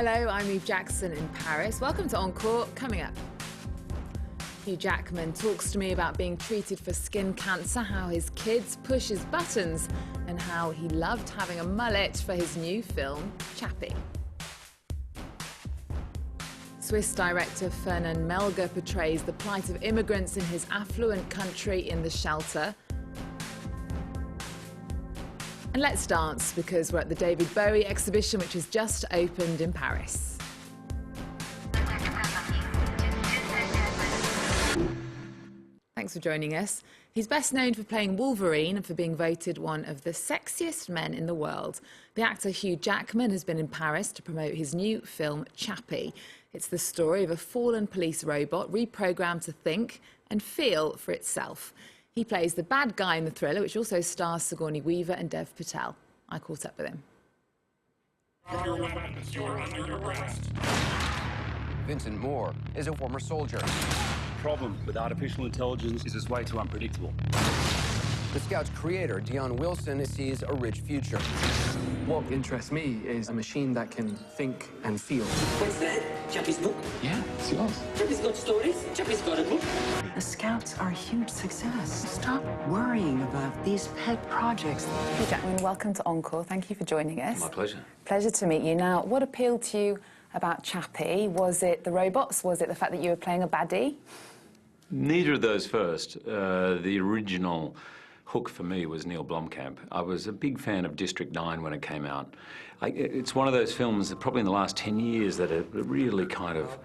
Hello, I'm Hugh Jackman in Paris. Welcome to ENCORE. Coming up, Hugh Jackman talks to me about being treated for skin cancer, how his kids push his buttons, and how he loved having a mullet for his new film, Chappie. Swiss director Fernand Melger portrays the plight of immigrants in his affluent country in The Shelter. And let's dance, because we're at the David Bowie exhibition, which has just opened in Paris. Thanks for joining us. He's best known for playing Wolverine and for being voted one of the sexiest men in the world. The actor Hugh Jackman has been in Paris to promote his new film, Chappie. It's the story of a fallen police robot reprogrammed to think and feel for itself. He plays the bad guy in the thriller, which also stars Sigourney Weaver and Dev Patel. I caught up with him. Vincent Moore is a former soldier. The problem with artificial intelligence is it's way too unpredictable. The Scout's creator, Dion Wilson, sees a rich future. What interests me is a machine that can think and feel. What's that? Chappie's book? Yeah, it's yours. Chappie's got stories. Chappie's got a book. The Scouts are a huge success. Stop worrying about these pet projects. Hugh Jackman, welcome to ENCORE. Thank you for joining us. My pleasure. Pleasure to meet you. Now, what appealed to you about Chappie? Was it the robots? Was it the fact that you were playing a baddie? Neither of those first. The original hook for me was Neill Blomkamp. I was a big fan of District 9 when it came out. It's one of those films that probably in the last 10 years that it really kind of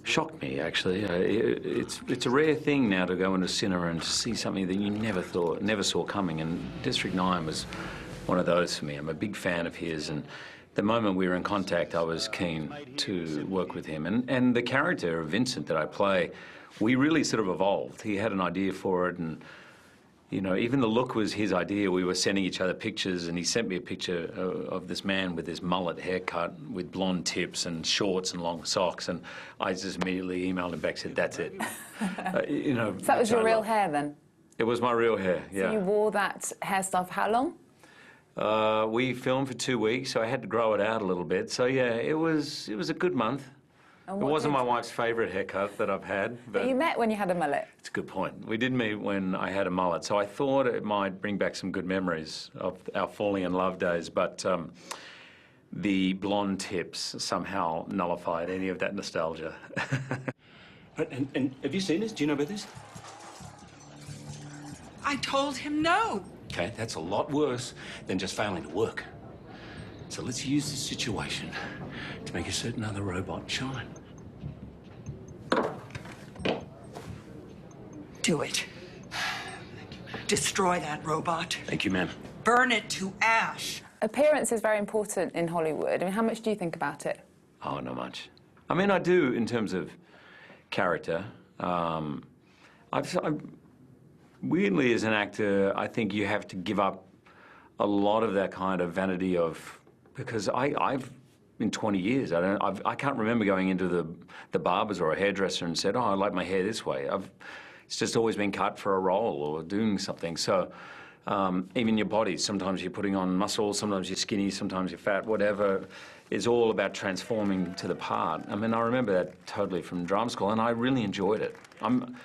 shocked me, actually. It's a rare thing now to go into cinema and to see something that you never saw coming, and District 9 was one of those for me. I'm a big fan of his, and the moment we were in contact, I was keen to work with him. And the character of Vincent that I play, we really sort of evolved. He had an idea for it, and you know, even the look was his idea. We were sending each other pictures, and he sent me a picture of this man with his mullet haircut, with blonde tips and shorts and long socks, and I just immediately emailed him back and said, that's it. You know, So that was your real hair then? It was my real hair, yeah. So you wore that hairstyle for how long? We filmed for 2 weeks, so I had to grow it out a little bit. So yeah, it was a good month. It wasn't my wife's favourite haircut that I've had. But you met when you had a mullet? It's a good point. We did meet when I had a mullet, so I thought it might bring back some good memories of our falling in love days, but the blonde tips somehow nullified any of that nostalgia. And have you seen this? Do you know about this? I told him no. Okay, that's a lot worse than just failing to work. So let's use this situation to make a certain other robot shine. Do it. Destroy that robot. Thank you, ma'am. Burn it to ash. Appearance is very important in Hollywood. I mean, how much do you think about it? Oh, not much. I mean, I do in terms of character. Weirdly, as an actor, I think you have to give up a lot of that kind of vanity of, because I've in 20 years, I can't remember going into the barber's or a hairdresser and said, oh, I like my hair this way. It's just always been cut for a role or doing something. So even your body, sometimes you're putting on muscle, sometimes you're skinny, sometimes you're fat, whatever. It's all about transforming to the part. I mean, I remember that totally from drama school, and I really enjoyed it. I'm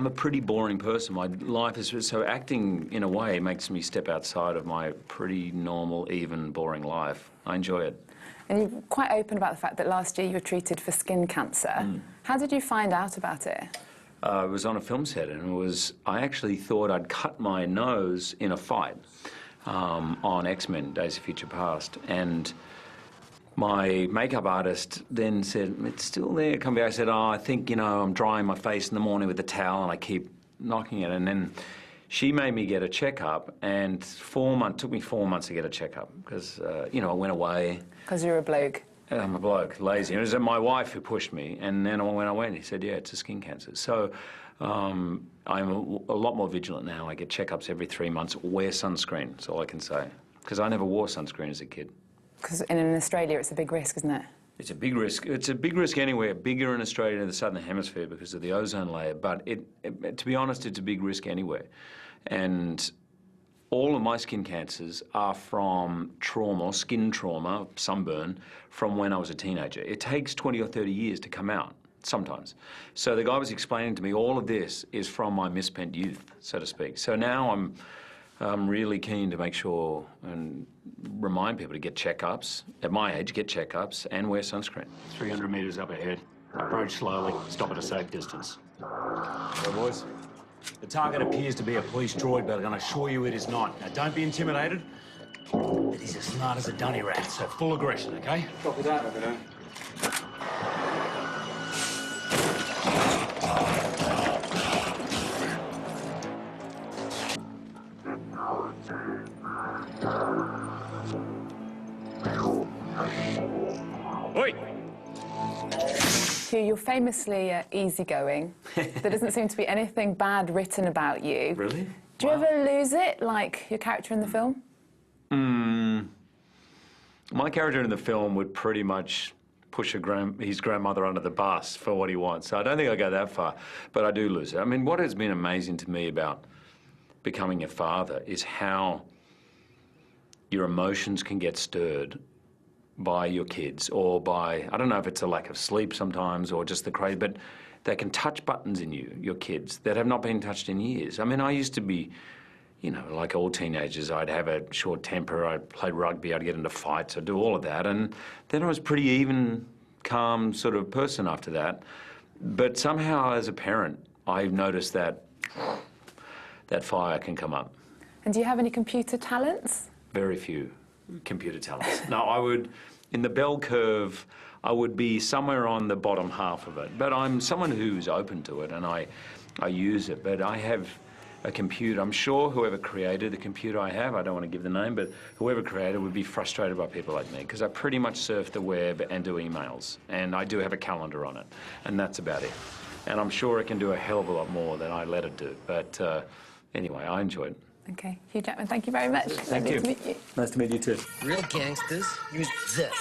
a pretty boring person. My life is so acting, in a way, makes me step outside of my pretty normal, even, boring life. I enjoy it. And you're quite open about the fact that last year you were treated for skin cancer. How did you find out about it? I was on a film set, and I actually thought I'd cut my nose in a fight on X-Men, Days of Future Past, and my makeup artist then said, it's still there. Come back. I said, oh, I think, you know, I'm drying my face in the morning with a towel, and I keep knocking it. And then she made me get a checkup, and it took me 4 months to get a checkup because, you know, I went away. Because you're a bloke? I'm a bloke, lazy. It was my wife who pushed me, and then when I went, he said, yeah, it's a skin cancer. So I'm a lot more vigilant now. I get checkups every 3 months, wear sunscreen, that's all I can say, because I never wore sunscreen as a kid. Because in Australia, it's a big risk, isn't it? It's a big risk. It's a big risk anywhere, bigger in Australia than the Southern Hemisphere because of the ozone layer. But to be honest, it's a big risk anywhere. And all of my skin cancers are from trauma, skin trauma, sunburn, from when I was a teenager. It takes 20 or 30 years to come out, sometimes. So the guy was explaining to me all of this is from my misspent youth, so to speak. So now I'm really keen to make sure and remind people to get checkups. At my age, get checkups and wear sunscreen. 300 metres up ahead. Approach slowly. Stop at a safe distance. Hey, boys. The target appears to be a police droid, but I can assure you it is not. Now, don't be intimidated. But he's as smart as a dunny rat, so full aggression, okay? Copy that. Copy that. Oi! Hugh, you're famously easygoing. There doesn't seem to be anything bad written about you. Really? Do you ever lose it, like your character in the film? My character in the film would pretty much push his grandmother under the bus for what he wants. So I don't think I go that far, but I do lose it. I mean, what has been amazing to me about becoming a father is how your emotions can get stirred by your kids, or by, I don't know if it's a lack of sleep sometimes or just the crazy, but they can touch buttons in you, your kids, that have not been touched in years. I mean, I used to be, you know, like all teenagers, I'd have a short temper, I'd play rugby, I'd get into fights, I'd do all of that, and then I was pretty even, calm sort of person after that. But somehow as a parent, I've noticed that that fire can come up. And do you have any computer talents? Very few computer talents. No, I would, in the bell curve, I would be somewhere on the bottom half of it. But I'm someone who's open to it, and I use it. But I have a computer. I'm sure whoever created the computer I have, I don't want to give the name, but whoever created would be frustrated by people like me, because I pretty much surf the web and do emails. And I do have a calendar on it, and that's about it. And I'm sure it can do a hell of a lot more than I let it do. But anyway, I enjoy it. Okay, Hugh Jackman, thank you very much. Thank you. Nice to meet you. Nice to meet you too. Real gangsters use this.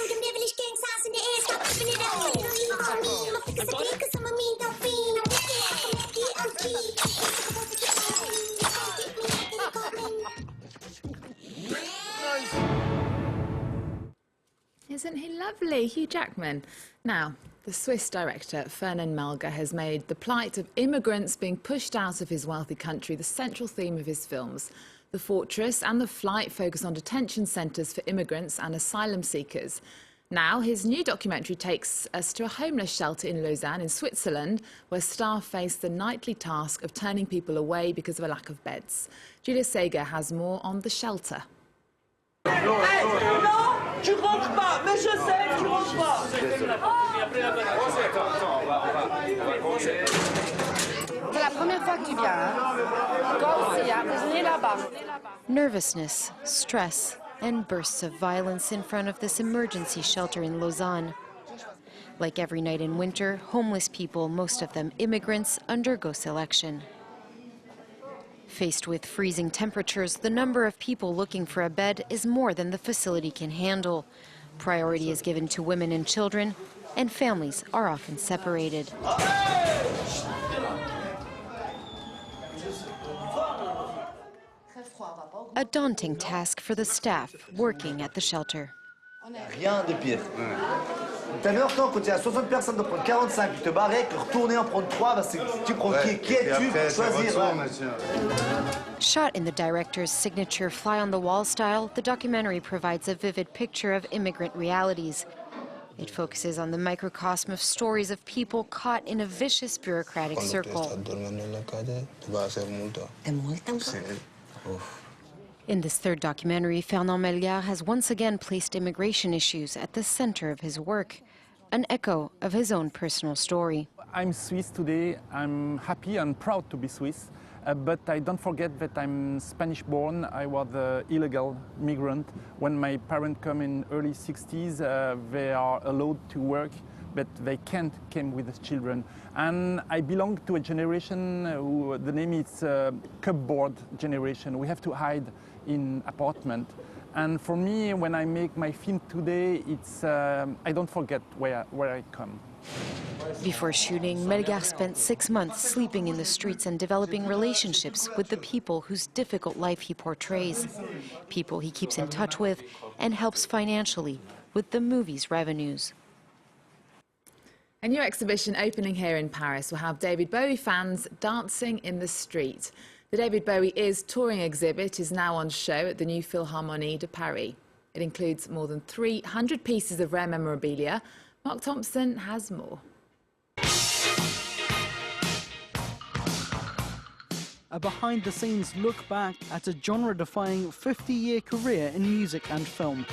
Isn't he lovely, Hugh Jackman? Now, the Swiss director Fernand Melger has made the plight of immigrants being pushed out of his wealthy country the central theme of his films. The Fortress and The Flight focus on detention centres for immigrants and asylum seekers. Now, his new documentary takes us to a homeless shelter in Lausanne, in Switzerland, where staff face the nightly task of turning people away because of a lack of beds. Julia Sager has more on The Shelter. Tu rentres pas, mais je sais que tu rentres pas. C'est la première fois que tu viens, hein? Toi aussi, hein? T'es né là-bas. Nervousness, stress, and bursts of violence in front of this emergency shelter in Lausanne. Like every night in winter, homeless people, most of them immigrants, undergo selection. Faced with freezing temperatures, the number of people looking for a bed is more than the facility can handle. Priority is given to women and children, and families are often separated. A daunting task for the staff working at the shelter. Rien de pire. T'as vu autant quand il y a 60 personnes de prendre 45 et te barrer que retourner en prendre 3 parce que tu prends qui es-tu pour choisir. Shot in the director's signature fly-on-the-wall style, the documentary provides a vivid picture of immigrant realities. It focuses on the microcosm of stories of people caught in a vicious bureaucratic circle. In this third documentary, Fernand Melger has once again placed immigration issues at the center of his work, an echo of his own personal story. I'm Swiss today. I'm happy and proud to be Swiss, but I don't forget that I'm Spanish-born. I was an illegal migrant. When my parents come in early 60s, they are allowed to work, but they can't come with the children. And I belong to a generation who the name is cupboard generation. We have to hide in apartment. And for me, when I make my film today, it's I don't forget where I come. Before shooting, Melgar spent 6 months sleeping in the streets and developing relationships with the people whose difficult life he portrays, people he keeps in touch with and helps financially with the movie's revenues. A new exhibition opening here in Paris will have David Bowie fans dancing in the street. The David Bowie Is touring exhibit is now on show at the new Philharmonie de Paris. It includes more than 300 pieces of rare memorabilia. Mark Thompson has more. A behind-the-scenes look back at a genre-defying 50-year career in music and film.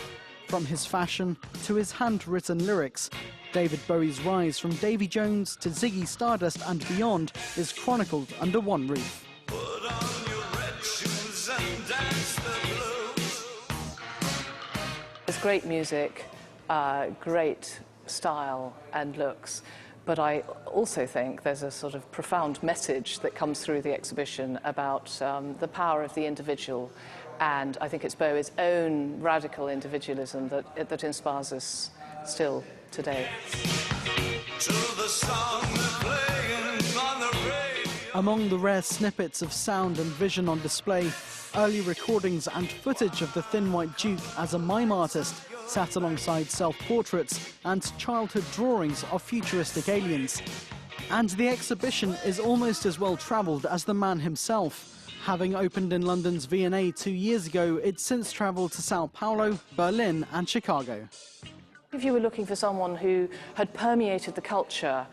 From his fashion to his handwritten lyrics, David Bowie's rise from Davy Jones to Ziggy Stardust and beyond is chronicled under one roof. There's great music, great style and looks, but I also think there's a sort of profound message that comes through the exhibition about the power of the individual, and I think it's Bowie's own radical individualism that inspires us still today. Among the rare snippets of sound and vision on display, early recordings and footage of the Thin White Duke as a mime artist sat alongside self-portraits and childhood drawings of futuristic aliens. And the exhibition is almost as well travelled as the man himself. Having opened in London's V&A 2 years ago, it's since travelled to Sao Paulo, Berlin and Chicago. If you were looking for someone who had permeated the culture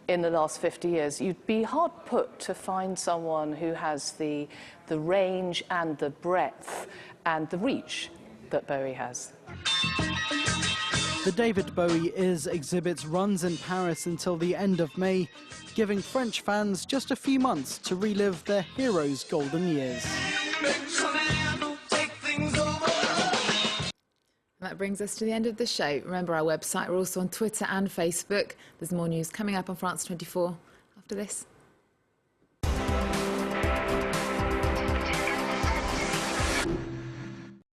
in the last 50 years, you'd be hard put to find someone who has the range and the breadth and the reach that Bowie has. The David Bowie Is exhibit runs in Paris until the end of May, giving French fans just a few months to relive their hero's golden years. And that brings us to the end of the show. Remember our website, we're also on Twitter and Facebook. There's more news coming up on France 24 after this.